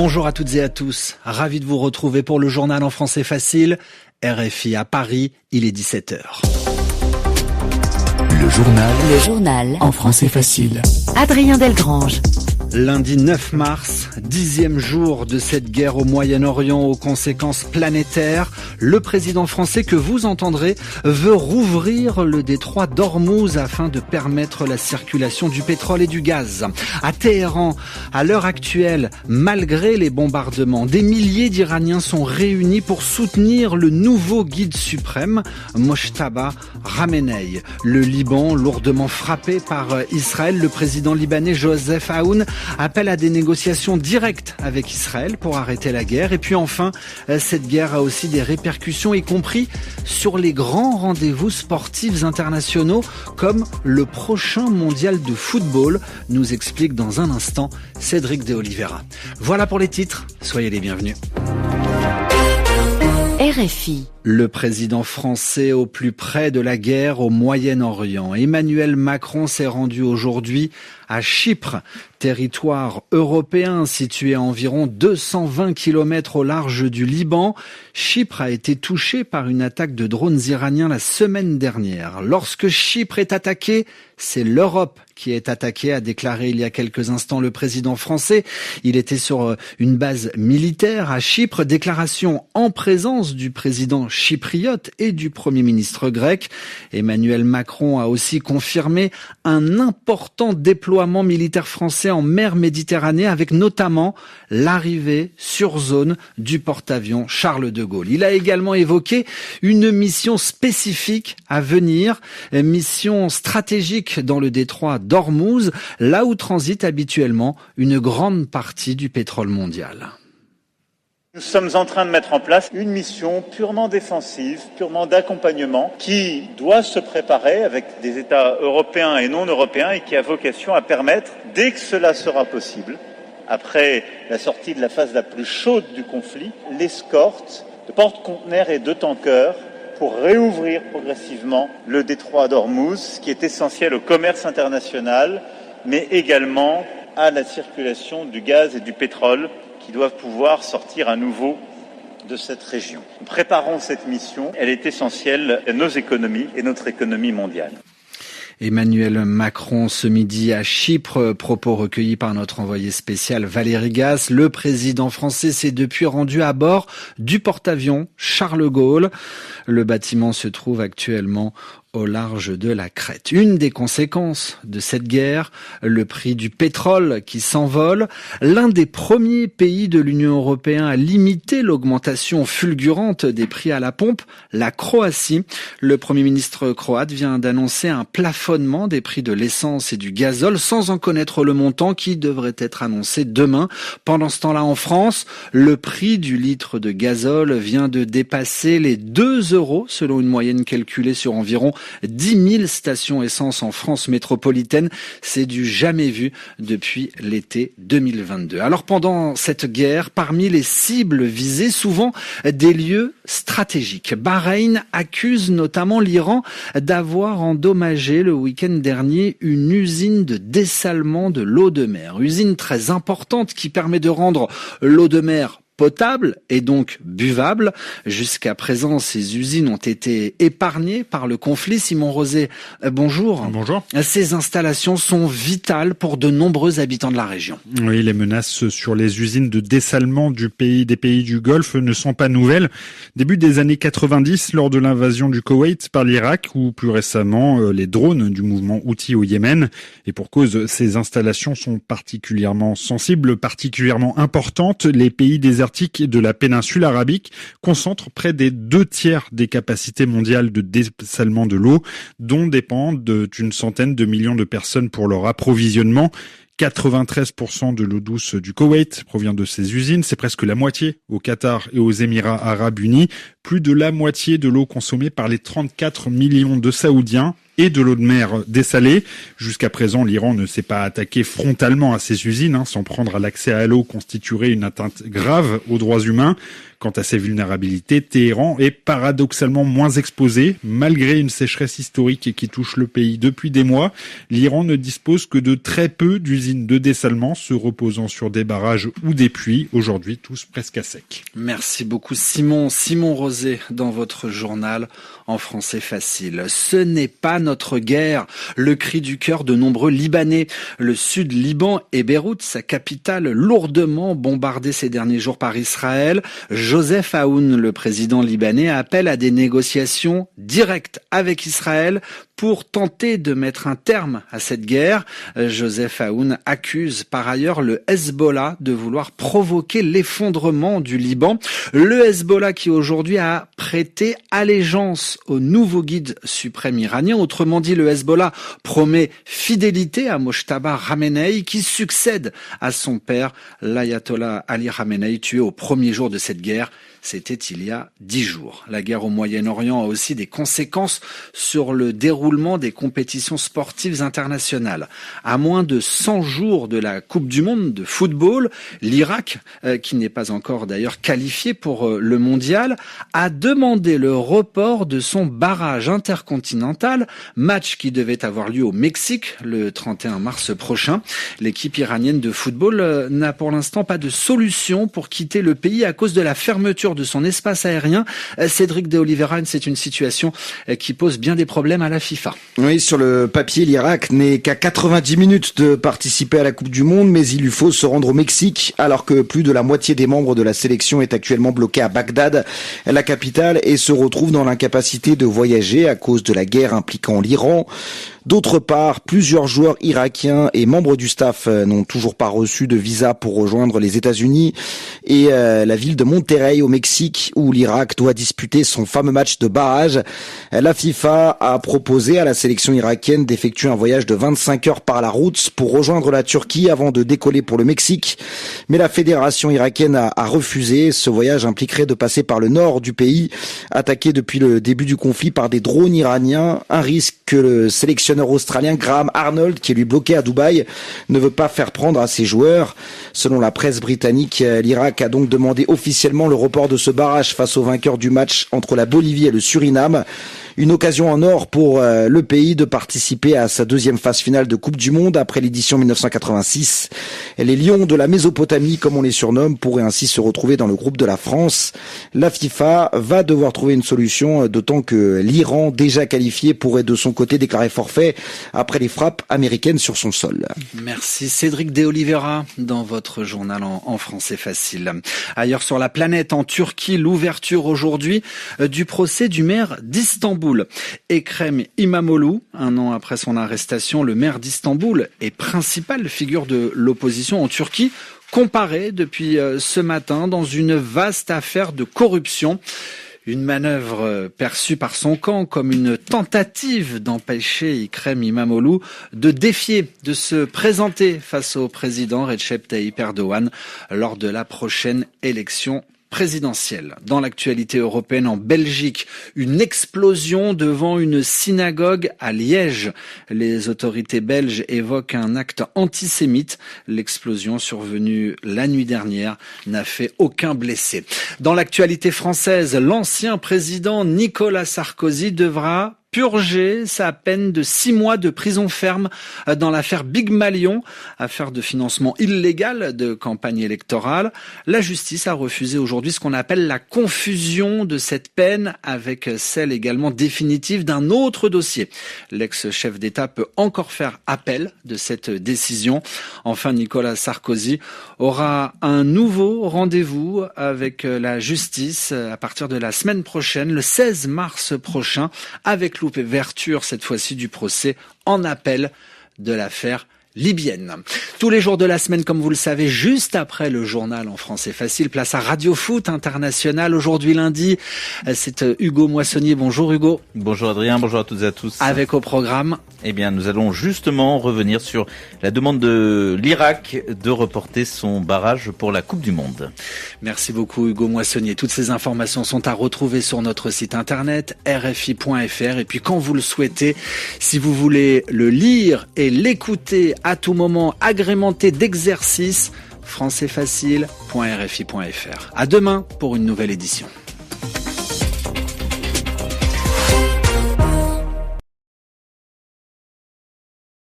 Bonjour à toutes et à tous, ravi de vous retrouver pour le journal en français facile. RFI à Paris, il est 17h. Le journal en français facile. Adrien Delgrange. Lundi 9 mars, 10e jour de cette guerre au Moyen-Orient aux conséquences planétaires. Le président français que vous entendrez veut rouvrir le détroit d'Ormuz afin de permettre la circulation du pétrole et du gaz. À Téhéran, à l'heure actuelle, malgré les bombardements, des milliers d'Iraniens sont réunis pour soutenir le nouveau guide suprême, Mojtaba Khamenei. Le Liban, lourdement frappé par Israël, le président libanais Joseph Aoun appelle à des négociations directes avec Israël pour arrêter la guerre. Et puis enfin, cette guerre a aussi des répercussions, y compris sur les grands rendez-vous sportifs internationaux, comme le prochain mondial de football, nous explique dans un instant Cédric de Oliveira. Voilà pour les titres, soyez les bienvenus. RFI. Le président français au plus près de la guerre au Moyen-Orient. Emmanuel Macron s'est rendu aujourd'hui à Chypre, territoire européen situé à environ 220 km au large du Liban. Chypre a été touché par une attaque de drones iraniens la semaine dernière. Lorsque Chypre est attaquée, c'est l'Europe qui est attaquée, a déclaré il y a quelques instants le président français. Il était sur une base militaire à Chypre. Déclaration en présence du président chypriote et du Premier ministre grec. Emmanuel Macron a aussi confirmé un important déploiement militaire français en mer Méditerranée avec notamment l'arrivée sur zone du porte-avions Charles de Gaulle. Il a également évoqué une mission spécifique à venir, mission stratégique dans le détroit d'Ormuz, là où transite habituellement une grande partie du pétrole mondial. Nous sommes en train de mettre en place une mission purement défensive, purement d'accompagnement, qui doit se préparer avec des États européens et non européens et qui a vocation à permettre, dès que cela sera possible, après la sortie de la phase la plus chaude du conflit, l'escorte de porte-conteneurs et de tankers pour réouvrir progressivement le détroit d'Ormuz, ce qui est essentiel au commerce international, mais également à la circulation du gaz et du pétrole qui doivent pouvoir sortir à nouveau de cette région. Nous préparons cette mission, elle est essentielle à nos économies et notre économie mondiale. Emmanuel Macron ce midi à Chypre, propos recueillis par notre envoyé spécial Valérie Gasse. Le président français s'est depuis rendu à bord du porte-avions Charles de Gaulle. Le bâtiment se trouve actuellement au large de la Crète. Une des conséquences de cette guerre, le prix du pétrole qui s'envole. L'un des premiers pays de l'Union européenne à limiter l'augmentation fulgurante des prix à la pompe, la Croatie. Le Premier ministre croate vient d'annoncer un plafonnement des prix de l'essence et du gazole sans en connaître le montant qui devrait être annoncé demain. Pendant ce temps-là, en France, le prix du litre de gazole vient de dépasser les 2 € selon une moyenne calculée sur environ 10 000 stations essence en France métropolitaine. C'est du jamais vu depuis l'été 2022. Alors pendant cette guerre, parmi les cibles visées, souvent des lieux stratégiques. Bahreïn accuse notamment l'Iran d'avoir endommagé le week-end dernier une usine de dessalement de l'eau de mer. Usine très importante qui permet de rendre l'eau de mer potable et donc buvable. Jusqu'à présent, ces usines ont été épargnées par le conflit. Simon Rosé, bonjour. Bonjour. Ces installations sont vitales pour de nombreux habitants de la région. Oui, les menaces sur les usines de dessalement des pays du Golfe ne sont pas nouvelles. Début des années 90, lors de l'invasion du Koweït par l'Irak, ou plus récemment les drones du mouvement Houthi au Yémen. Et pour cause, ces installations sont particulièrement sensibles, particulièrement importantes. Les pays désertiques de la péninsule arabique concentrent près des 2/3 des capacités mondiales de dessalement de l'eau, dont dépendent d'une centaine de millions de personnes pour leur approvisionnement. 93% de l'eau douce du Koweït provient de ces usines. C'est presque la moitié au Qatar et aux Émirats arabes unis. Plus de la moitié de l'eau consommée par les 34 millions de Saoudiens. et de l'eau de mer dessalée. Jusqu'à présent, l'Iran ne s'est pas attaqué frontalement à ces usines. S'en prendre à l'accès à l'eau constituerait une atteinte grave aux droits humains. Quant à ces vulnérabilités, Téhéran est paradoxalement moins exposé. Malgré une sécheresse historique qui touche le pays depuis des mois, l'Iran ne dispose que de très peu d'usines de dessalement se reposant sur des barrages ou des puits, aujourd'hui tous presque à sec. Merci beaucoup Simon Rosé dans votre journal en français facile. Ce n'est pas notre guerre, le cri du cœur de nombreux Libanais. Le sud Liban et Beyrouth, sa capitale, lourdement bombardée ces derniers jours par Israël. Joseph Aoun, le président libanais, appelle à des négociations directes avec Israël pour tenter de mettre un terme à cette guerre. Joseph Aoun accuse par ailleurs le Hezbollah de vouloir provoquer l'effondrement du Liban. Le Hezbollah qui aujourd'hui a prêté allégeance au nouveau guide suprême iranien. Autrement dit, le Hezbollah promet fidélité à Mojtaba Khamenei qui succède à son père, l'ayatollah Ali Khamenei, tué au premier jour de cette guerre. C'était il y a 10 jours. La guerre au Moyen-Orient a aussi des conséquences sur le déroulement des compétitions sportives internationales. À moins de 100 jours de la Coupe du Monde de football, l'Irak, qui n'est pas encore d'ailleurs qualifié pour le mondial, a demandé le report de son barrage intercontinental, match qui devait avoir lieu au Mexique le 31 mars prochain. L'équipe iranienne de football n'a pour l'instant pas de solution pour quitter le pays à cause de la fermeture de son espace aérien. Cédric de Oliveira, c'est une situation qui pose bien des problèmes à la FIFA. Oui, sur le papier, l'Irak n'est qu'à 90 minutes de participer à la Coupe du Monde, mais il lui faut se rendre au Mexique, alors que plus de la moitié des membres de la sélection est actuellement bloquée à Bagdad, la capitale, et se retrouve dans l'incapacité de voyager à cause de la guerre impliquant l'Iran. D'autre part, plusieurs joueurs irakiens et membres du staff n'ont toujours pas reçu de visa pour rejoindre les États-Unis et la ville de Monterrey au Mexique où l'Irak doit disputer son fameux match de barrage. La FIFA a proposé à la sélection irakienne d'effectuer un voyage de 25 heures par la route pour rejoindre la Turquie avant de décoller pour le Mexique. Mais la fédération irakienne a refusé. Ce voyage impliquerait de passer par le nord du pays, attaqué depuis le début du conflit par des drones iraniens. Un risque que le sélectionneur australien Graham Arnold, qui est lui bloqué à Dubaï, ne veut pas faire prendre à ses joueurs. Selon la presse britannique, l'Irak a donc demandé officiellement le report de ce barrage face au vainqueur du match entre la Bolivie et le Suriname. Une occasion en or pour le pays de participer à sa deuxième phase finale de Coupe du Monde après l'édition 1986. Les Lions de la Mésopotamie, comme on les surnomme, pourraient ainsi se retrouver dans le groupe de la France. La FIFA va devoir trouver une solution, d'autant que l'Iran, déjà qualifié, pourrait de son côté déclarer forfait après les frappes américaines sur son sol. Merci Cédric de Oliveira dans votre journal en français facile. Ailleurs sur la planète, en Turquie, l'ouverture aujourd'hui du procès du maire d'Istanbul. Ekrem İmamoğlu, un an après son arrestation, le maire d'Istanbul et principale figure de l'opposition en Turquie, comparé depuis ce matin dans une vaste affaire de corruption. Une manœuvre perçue par son camp comme une tentative d'empêcher Ekrem İmamoğlu de défier, de se présenter face au président Recep Tayyip Erdogan lors de la prochaine élection présidentielle. Dans l'actualité européenne, en Belgique, une explosion devant une synagogue à Liège. Les autorités belges évoquent un acte antisémite. L'explosion survenue la nuit dernière n'a fait aucun blessé. Dans l'actualité française, l'ancien président Nicolas Sarkozy devra purger sa peine de 6 mois de prison ferme dans l'affaire Big Malion, affaire de financement illégal de campagne électorale. La justice a refusé aujourd'hui ce qu'on appelle la confusion de cette peine avec celle également définitive d'un autre dossier. L'ex-chef d'État peut encore faire appel de cette décision. Enfin, Nicolas Sarkozy aura un nouveau rendez-vous avec la justice à partir de la semaine prochaine, le 16 mars prochain, avec l'ouverture cette fois-ci du procès en appel de l'affaire libyenne. Tous les jours de la semaine, comme vous le savez, juste après le journal en français facile, place à Radio Foot International. Aujourd'hui lundi, c'est Hugo Moissonnier. Bonjour Hugo. Bonjour Adrien, bonjour à toutes et à tous. Avec au programme... Eh bien, nous allons justement revenir sur la demande de l'Irak de reporter son barrage pour la Coupe du Monde. Merci beaucoup Hugo Moissonnier. Toutes ces informations sont à retrouver sur notre site internet rfi.fr. Et puis quand vous le souhaitez, si vous voulez le lire et l'écouter à tout moment, agrémenté d'exercices, françaisfacile.rfi.fr. À demain pour une nouvelle édition.